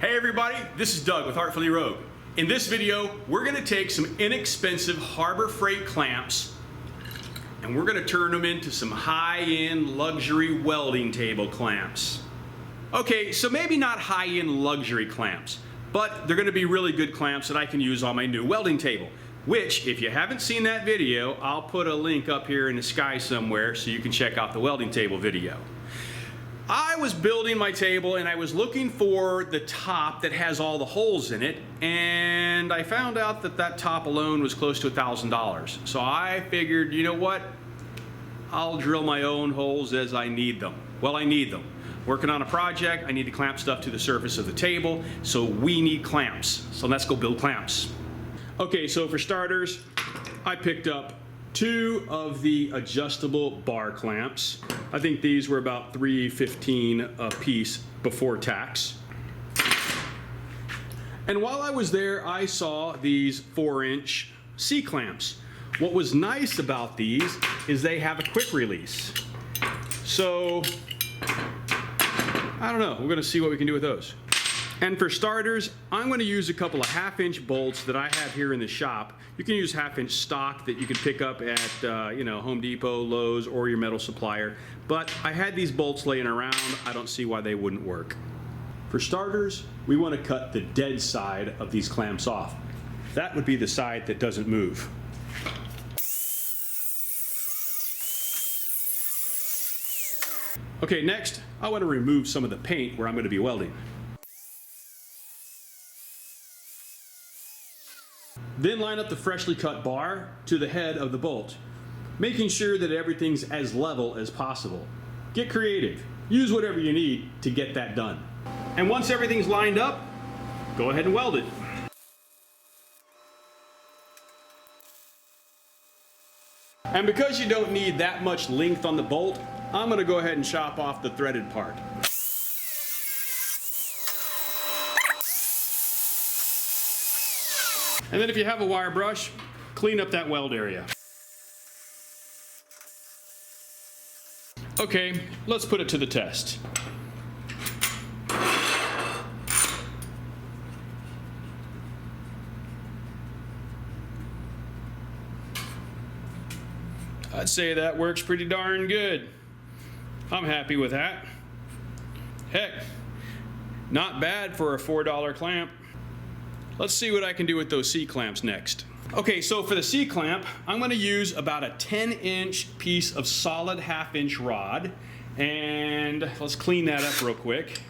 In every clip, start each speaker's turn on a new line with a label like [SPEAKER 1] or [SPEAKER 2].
[SPEAKER 1] Hey everybody, this is Doug with Artfully Rogue. In this video, we're going to take some inexpensive Harbor Freight clamps and we're going to turn them into some high-end luxury welding table clamps. Okay, so maybe not high-end luxury clamps, but they're going to be really good clamps that I can use on my new welding table. Which, if you haven't seen that video, I'll put a link up here in the sky somewhere so you can check out the welding table video. I was building my table and I was looking for the top that has all the holes in it, and I found out that that top alone was close to $1,000. So I figured, you know what? I'll drill my own holes as I need them. Well, I need them. Working on a project, I need to clamp stuff to the surface of the table, so we need clamps. So let's go build clamps. Okay, so for starters, I picked up 2 of the adjustable bar clamps. I think these were about $3.15 a piece before tax. And while I was there, I saw these 4-inch C-clamps. What was nice about these is they have a quick release. So, I don't know, we're gonna see what we can do with those. And for starters, I'm going to use a couple of 1/2-inch bolts that I have here in the shop. You can use 1/2-inch stock that you can pick up at Home Depot, Lowe's, or your metal supplier. But I had these bolts laying around. I don't see why they wouldn't work. For starters, we want to cut the dead side of these clamps off. That would be the side that doesn't move. Okay, next, I want to remove some of the paint where I'm going to be welding. Then line up the freshly cut bar to the head of the bolt, making sure that everything's as level as possible. Get creative. Use whatever you need to get that done. And once everything's lined up, go ahead and weld it. And because you don't need that much length on the bolt, I'm going to go ahead and chop off the threaded part. And then if you have a wire brush, clean up that weld area. Okay, let's put it to the test. I'd say that works pretty darn good. I'm happy with that. Heck, not bad for a $4 clamp. Let's see what I can do with those C-clamps next. Okay, so for the C-clamp, I'm going to use about a 10-inch piece of solid 1/2-inch rod. And let's clean that up real quick.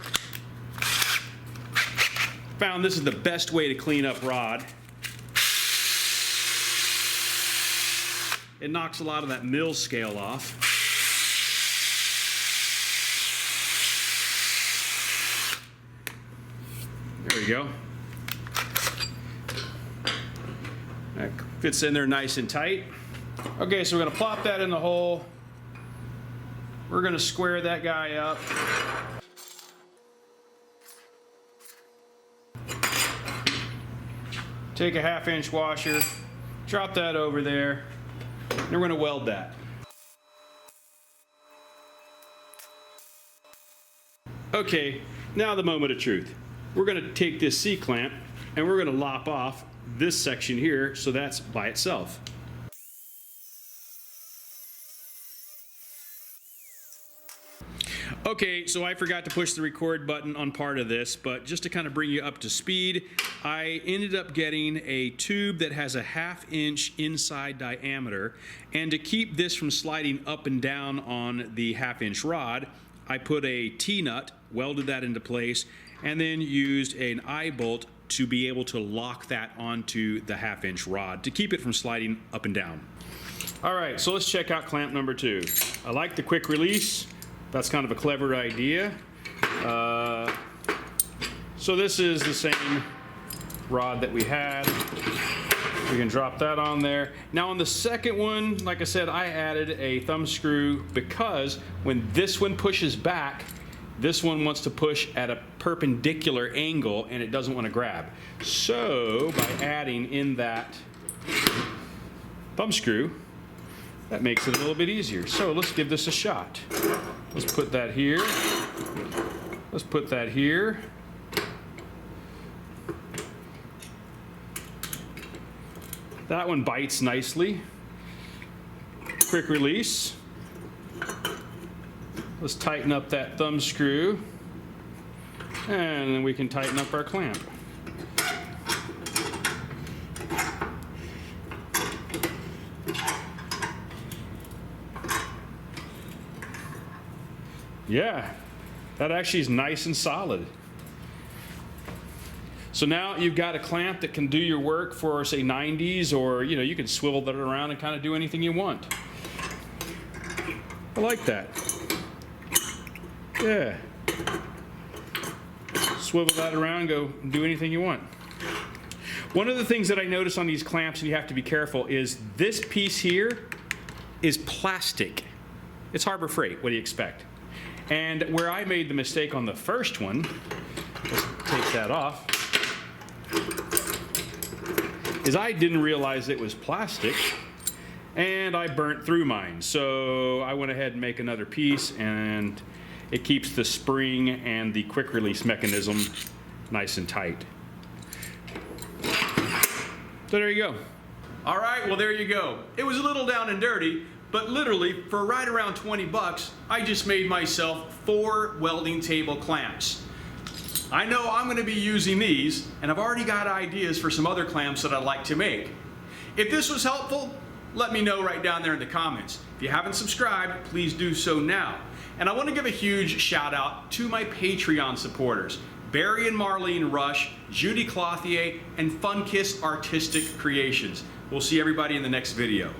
[SPEAKER 1] Found this is the best way to clean up rod. It knocks a lot of that mill scale off. There we go. That fits in there nice and tight. Okay, so we're going to plop that in the hole. We're going to square that guy up. Take a 1/2-inch washer, drop that over there, and we're going to weld that. Okay, now the moment of truth. We're going to take this C-clamp and we're going to lop off this section here, so that's by itself. Okay, so I forgot to push the record button on part of this, but just to kind of bring you up to speed, I ended up getting a tube that has a 1/2-inch inside diameter, and to keep this from sliding up and down on the 1/2-inch rod, I put a T-nut, welded that into place, and then used an eye bolt to be able to lock that onto the 1/2-inch rod to keep it from sliding up and down. All right, so let's check out clamp number 2. I like the quick release. That's kind of a clever idea. So this is the same rod that we had. We can drop that on there. Now on the second one, like I said, I added a thumb screw because when this one pushes back, this one wants to push at a perpendicular angle and it doesn't want to grab. So by adding in that thumb screw, that makes it a little bit easier. So let's give this a shot. Let's put that here. Let's put that here. That one bites nicely. Quick release. Let's tighten up that thumb screw, and then we can tighten up our clamp. Yeah, that actually is nice and solid. So now you've got a clamp that can do your work for, say, 90s, or you can swivel that around and kind of do anything you want. I like that. Yeah. Swivel that around, go do anything you want. One of the things that I notice on these clamps, and you have to be careful, is this piece here is plastic. It's Harbor Freight. What do you expect? And where I made the mistake on the first one, let's take that off, is I didn't realize it was plastic, and I burnt through mine. So I went ahead and make another piece, and it keeps the spring and the quick release mechanism nice and tight. So there you go. All right, well there you go. It was a little down and dirty, but literally for right around 20 bucks, I just made myself 4 welding table clamps. I know I'm going to be using these, and I've already got ideas for some other clamps that I'd like to make. If this was helpful, let me know right down there in the comments. If you haven't subscribed, please do so now. And I want to give a huge shout out to my Patreon supporters, Barry and Marlene Rush, Judy Clothier, and Funkiss Artistic Creations. We'll see everybody in the next video.